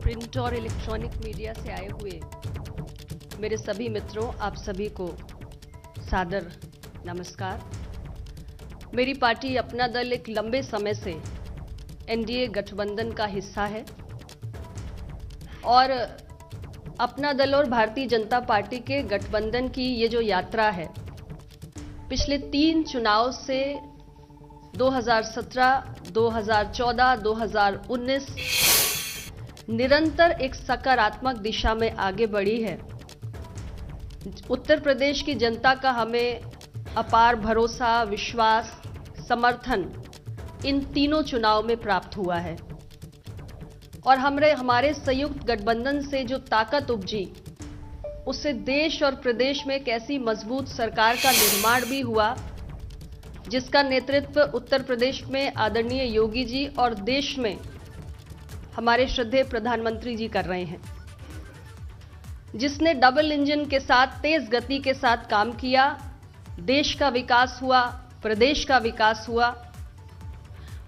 Print और electronic media से आए हुए मेरे सभी मित्रों, आप सभी को सादर नमस्कार। मेरी पार्टी अपना दल एक लंबे समय से एनडीए गठबंधन का हिस्सा है और अपना दल और भारतीय जनता पार्टी के गठबंधन की ये जो यात्रा है, पिछले 3 चुनाव से 2017, 2014, 2019 निरंतर एक सकारात्मक दिशा में आगे बढ़ी है। उत्तर प्रदेश की जनता का हमें अपार भरोसा, विश्वास, समर्थन इन तीनों चुनाव में प्राप्त हुआ है और हमारे संयुक्त गठबंधन से जो ताकत उपजी, उससे देश और प्रदेश में एक ऐसी मजबूत सरकार का निर्माण भी हुआ जिसका नेतृत्व उत्तर प्रदेश में आदरणीय योगी जी और देश में हमारे श्रद्धेय प्रधानमंत्री जी कर रहे हैं, जिसने डबल इंजन के साथ तेज गति के साथ काम किया। देश का विकास हुआ, प्रदेश का विकास हुआ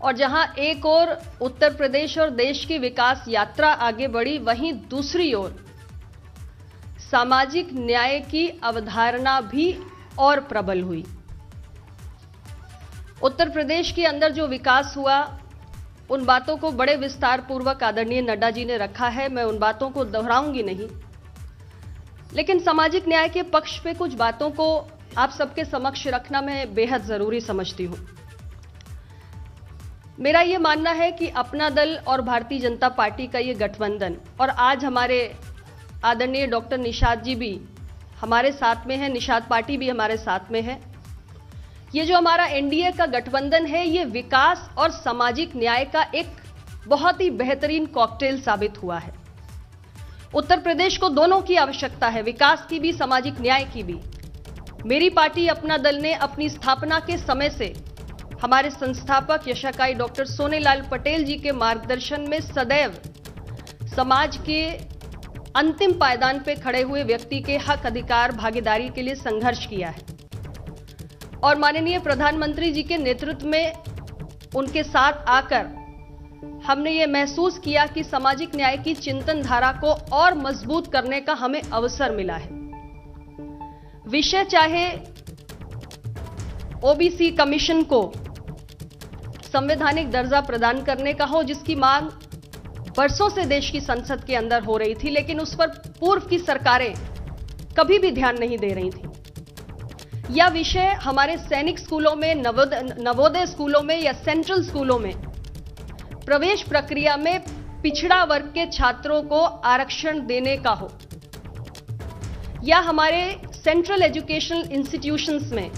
और जहां एक ओर उत्तर प्रदेश और देश की विकास यात्रा आगे बढ़ी, वहीं दूसरी ओर सामाजिक न्याय की अवधारणा भी और प्रबल हुई। उत्तर प्रदेश के अंदर जो विकास हुआ, उन बातों को बड़े विस्तार पूर्वक आदरणीय नड्डा जी ने रखा है, मैं उन बातों को दोहराऊंगी नहीं, लेकिन सामाजिक न्याय के पक्ष पे कुछ बातों को आप सबके समक्ष रखना मैं बेहद जरूरी समझती हूं। मेरा यह मानना है कि अपना दल और भारतीय जनता पार्टी का ये गठबंधन, और आज हमारे आदरणीय डॉक्टर निषाद जी भी हमारे साथ में है, निषाद पार्टी भी हमारे साथ में है, ये जो हमारा एनडीए का गठबंधन है, ये विकास और सामाजिक न्याय का एक बहुत ही बेहतरीन कॉकटेल साबित हुआ है। उत्तर प्रदेश को दोनों की आवश्यकता है, विकास की भी, सामाजिक न्याय की भी। मेरी पार्टी अपना दल ने अपनी स्थापना के समय से हमारे संस्थापक यशाकाई डॉक्टर सोनेलाल पटेल जी के मार्गदर्शन में सदैव समाज के अंतिम पायदान पे खड़े हुए व्यक्ति के हक, अधिकार, भागीदारी के लिए संघर्ष किया है और माननीय प्रधानमंत्री जी के नेतृत्व में उनके साथ आकर हमने ये महसूस किया कि सामाजिक न्याय की चिंतन धारा को और मजबूत करने का हमें अवसर मिला है। विषय चाहे ओबीसी कमीशन को संवैधानिक दर्जा प्रदान करने का हो, जिसकी मांग बरसों से देश की संसद के अंदर हो रही थी, लेकिन उस पर पूर्व की सरकारें कभी भी ध्यान नहीं दे रही थी, या विषय हमारे सैनिक स्कूलों में, नवोदय स्कूलों में या सेंट्रल स्कूलों में प्रवेश प्रक्रिया में पिछड़ा वर्ग के छात्रों को आरक्षण देने का हो, या हमारे सेंट्रल एजुकेशनल इंस्टीट्यूशंस में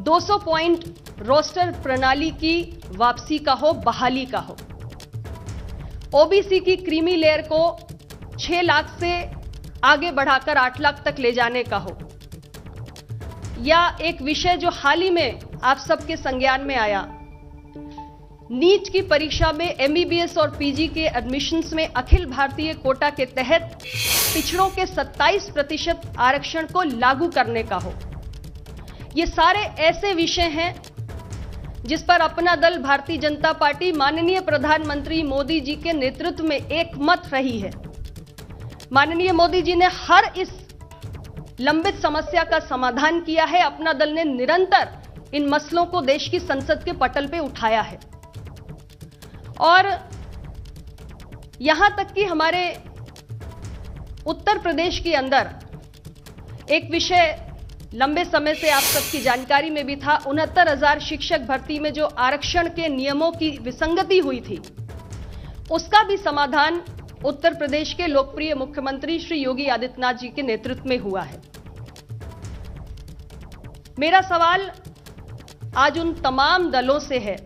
200 पॉइंट रोस्टर प्रणाली की वापसी का हो, बहाली का हो, ओबीसी की क्रीमी लेयर को 6 लाख से आगे बढ़ाकर 8 लाख तक ले जाने का हो, या एक विषय जो हाल ही में आप सबके संज्ञान में आया, नीट की परीक्षा में एमबीबीएस और पीजी के एडमिशंस में अखिल भारतीय कोटा के तहत पिछड़ों के 27% आरक्षण को लागू करने का हो। ये सारे ऐसे विषय हैं जिस पर अपना दल भारतीय जनता पार्टी माननीय प्रधानमंत्री मोदी जी के नेतृत्व में एकमत रही है। माननीय मोदी जी ने हर इस लंबित समस्या का समाधान किया है। अपना दल ने निरंतर इन मसलों को देश की संसद के पटल पे उठाया है और यहां तक कि हमारे उत्तर प्रदेश के अंदर एक विषय लंबे समय से आप सबकी जानकारी में भी था, 69,000 शिक्षक भर्ती में जो आरक्षण के नियमों की विसंगति हुई थी, उसका भी समाधान उत्तर प्रदेश के लोकप्रिय मुख्यमंत्री श्री योगी आदित्यनाथ जी के नेतृत्व में हुआ है। मेरा सवाल आज उन तमाम दलों से है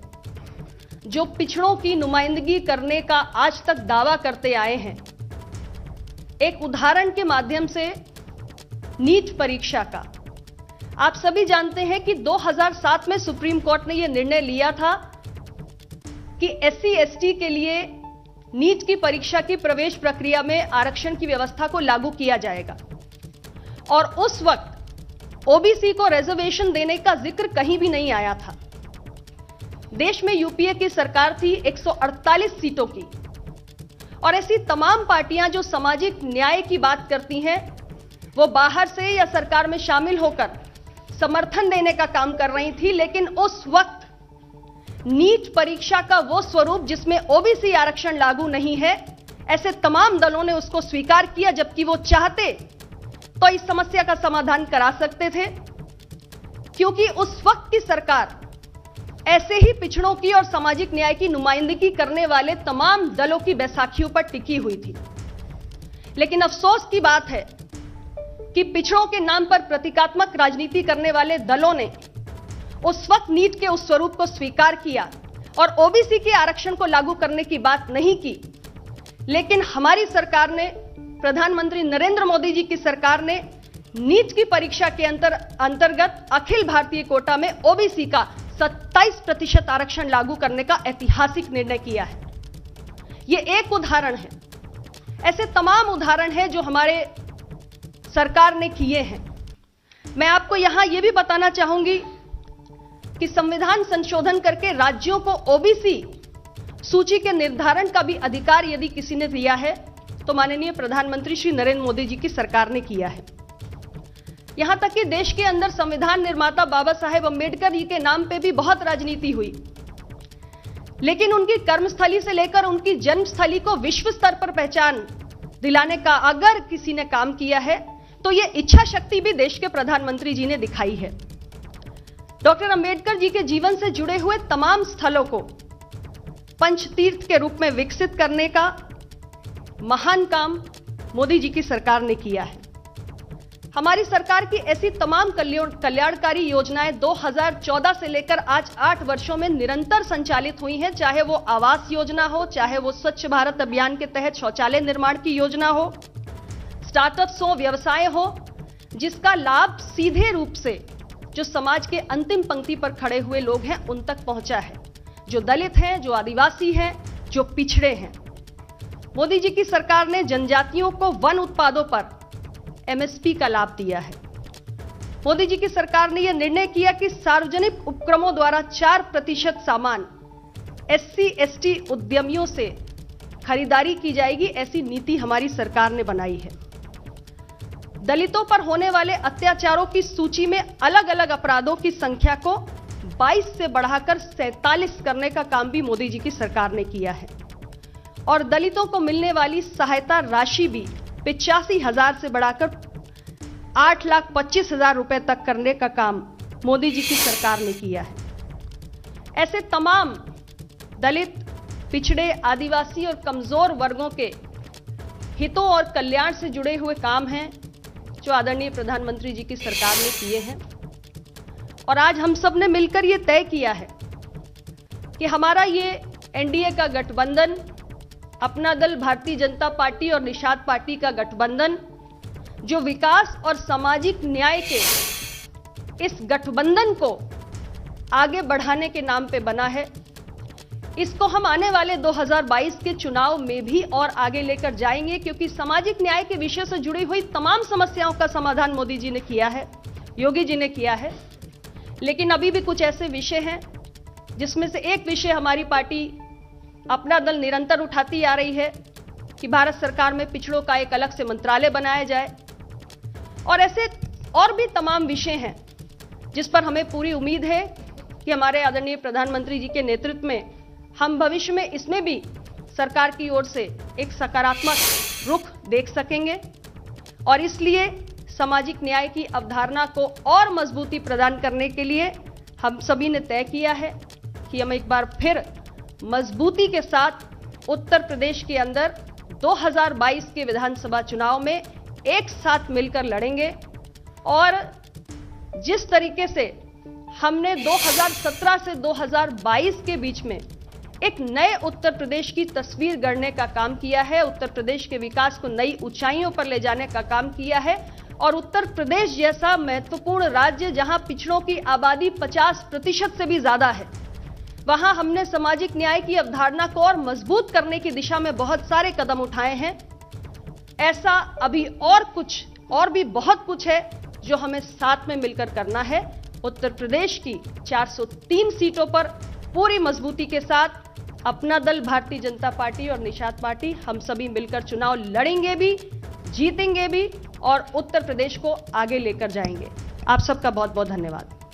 जो पिछड़ों की नुमाइंदगी करने का आज तक दावा करते आए हैं। एक उदाहरण के माध्यम से नीट परीक्षा का, आप सभी जानते हैं कि 2007 में सुप्रीम कोर्ट ने यह निर्णय लिया था कि एससी एसटी के लिए नीट की परीक्षा की प्रवेश प्रक्रिया में आरक्षण की व्यवस्था को लागू किया जाएगा और उस वक्त ओबीसी को रिजर्वेशन देने का जिक्र कहीं भी नहीं आया था। देश में यूपीए की सरकार थी 148 सीटों की और ऐसी तमाम पार्टियां जो सामाजिक न्याय की बात करती हैं, वो बाहर से या सरकार में शामिल होकर समर्थन देने का काम कर रही थी। लेकिन उस वक्त नीट परीक्षा का वो स्वरूप जिसमें ओबीसी आरक्षण लागू नहीं है, ऐसे तमाम दलों ने उसको स्वीकार किया, जबकि वो चाहते तो इस समस्या का समाधान करा सकते थे, क्योंकि उस वक्त की सरकार ऐसे ही पिछड़ों की और सामाजिक न्याय की नुमाइंदगी करने वाले तमाम दलों की बैसाखियों पर टिकी हुई थी। लेकिन अफसोस की बात है कि पिछड़ों के नाम पर प्रतीकात्मक राजनीति करने वाले दलों ने उस वक्त नीट के उस स्वरूप को स्वीकार किया और ओबीसी के आरक्षण को लागू करने की बात नहीं की। लेकिन हमारी सरकार ने, प्रधानमंत्री नरेंद्र मोदी जी की सरकार ने नीट की परीक्षा के अंतर्गत अखिल भारतीय कोटा में ओबीसी का 27% आरक्षण लागू करने का ऐतिहासिक निर्णय किया है। यह एक उदाहरण है, ऐसे तमाम उदाहरण हैं जो हमारे सरकार ने किए हैं। मैं आपको यहां यह भी बताना चाहूंगी कि संविधान संशोधन करके राज्यों को ओबीसी सूची के निर्धारण का भी अधिकार यदि किसी ने दिया है तो माननीय प्रधानमंत्री श्री नरेंद्र मोदी जी की सरकार ने किया है। यहां तक कि देश के अंदर संविधान निर्माता बाबा साहेब अंबेडकर जी के नाम पे भी बहुत राजनीति हुई, लेकिन उनकी कर्मस्थली से लेकर उनकी जन्मस्थली को विश्व स्तर पर पहचान दिलाने का अगर किसी ने काम किया है तो यह इच्छा शक्ति भी देश के प्रधानमंत्री जी ने दिखाई है। डॉक्टर अंबेडकर जी के जीवन से जुड़े हुए तमाम स्थलों को पंचतीर्थ के रूप में विकसित करने का महान काम मोदी जी की सरकार ने किया है। हमारी सरकार की ऐसी तमाम कल्याणकारी योजनाएं 2014 से लेकर आज 8 वर्षों में निरंतर संचालित हुई हैं, चाहे वो आवास योजना हो, चाहे वो स्वच्छ भारत अभियान के तहत शौचालय निर्माण की योजना हो, स्टार्टअप्स हो, व्यवसाय हो, जिसका लाभ सीधे रूप से जो समाज के अंतिम पंक्ति पर खड़े हुए लोग हैं उन तक पहुंचा है, जो दलित हैं, जो आदिवासी हैं, जो पिछड़े हैं। मोदी जी की सरकार ने जनजातियों को वन उत्पादों पर एमएसपी का लाभ दिया है। मोदी जी की सरकार ने यह निर्णय किया कि सार्वजनिक उपक्रमों द्वारा 4% सामान SC/ST उद्यमियों से खरीदारी की जाएगी, ऐसी नीति हमारी सरकार ने बनाई है। दलितों पर होने वाले अत्याचारों की सूची में अलग अलग अपराधों की संख्या को 22 से बढ़ाकर 47 करने का काम भी मोदी जी की सरकार ने किया है। और दलितों को मिलने वाली सहायता राशि भी 85,000 से बढ़ाकर 8,25,000 रुपए तक करने का काम मोदी जी की सरकार ने किया है। ऐसे तमाम दलित, पिछड़े, आदिवासी और कमजोर वर्गों के हितों और कल्याण से जुड़े हुए काम हैं जो आदरणीय प्रधानमंत्री जी की सरकार ने किए हैं। और आज हम सब ने मिलकर यह तय किया है कि हमारा ये एनडीए का गठबंधन, अपना दल, भारतीय जनता पार्टी और निषाद पार्टी का गठबंधन, जो विकास और सामाजिक न्याय के इस गठबंधन को आगे बढ़ाने के नाम पे बना है, इसको हम आने वाले 2022 के चुनाव में भी और आगे लेकर जाएंगे, क्योंकि सामाजिक न्याय के विषय से जुड़ी हुई तमाम समस्याओं का समाधान मोदी जी ने किया है, योगी जी ने किया है। लेकिन अभी भी कुछ ऐसे विषय हैं जिसमें से एक विषय हमारी पार्टी, अपना दल निरंतर उठाती आ रही है कि भारत सरकार में पिछड़ों का एक अलग से मंत्रालय बनाया जाए। और ऐसे और भी तमाम विषय हैं जिस पर हमें पूरी उम्मीद है कि हमारे आदरणीय प्रधानमंत्री जी के नेतृत्व में हम भविष्य में इसमें भी सरकार की ओर से एक सकारात्मक रुख देख सकेंगे। और इसलिए सामाजिक न्याय की अवधारणा को और मजबूती प्रदान करने के लिए हम सभी ने तय किया है कि हम एक बार फिर मजबूती के साथ उत्तर प्रदेश के अंदर 2022 के विधानसभा चुनाव में एक साथ मिलकर लड़ेंगे। और जिस तरीके से हमने 2017 से 2022 के बीच में एक नए उत्तर प्रदेश की तस्वीर गढ़ने का काम किया है, उत्तर प्रदेश के विकास को नई ऊंचाइयों पर ले जाने का काम किया है, और उत्तर प्रदेश जैसा महत्वपूर्ण राज्य जहां पिछड़ों की आबादी 50% से भी ज्यादा है, वहां हमने सामाजिक न्याय की अवधारणा को और मजबूत करने की दिशा में बहुत सारे कदम उठाए हैं। ऐसा अभी और भी बहुत कुछ है जो हमें साथ में मिलकर करना है। उत्तर प्रदेश की 403 सीटों पर पूरी मजबूती के साथ अपना दल भारतीय जनता पार्टी और निषाद पार्टी हम सभी मिलकर चुनाव लड़ेंगे भी, जीतेंगे भी और उत्तर प्रदेश को आगे लेकर जाएंगे। आप सबका बहुत बहुत धन्यवाद।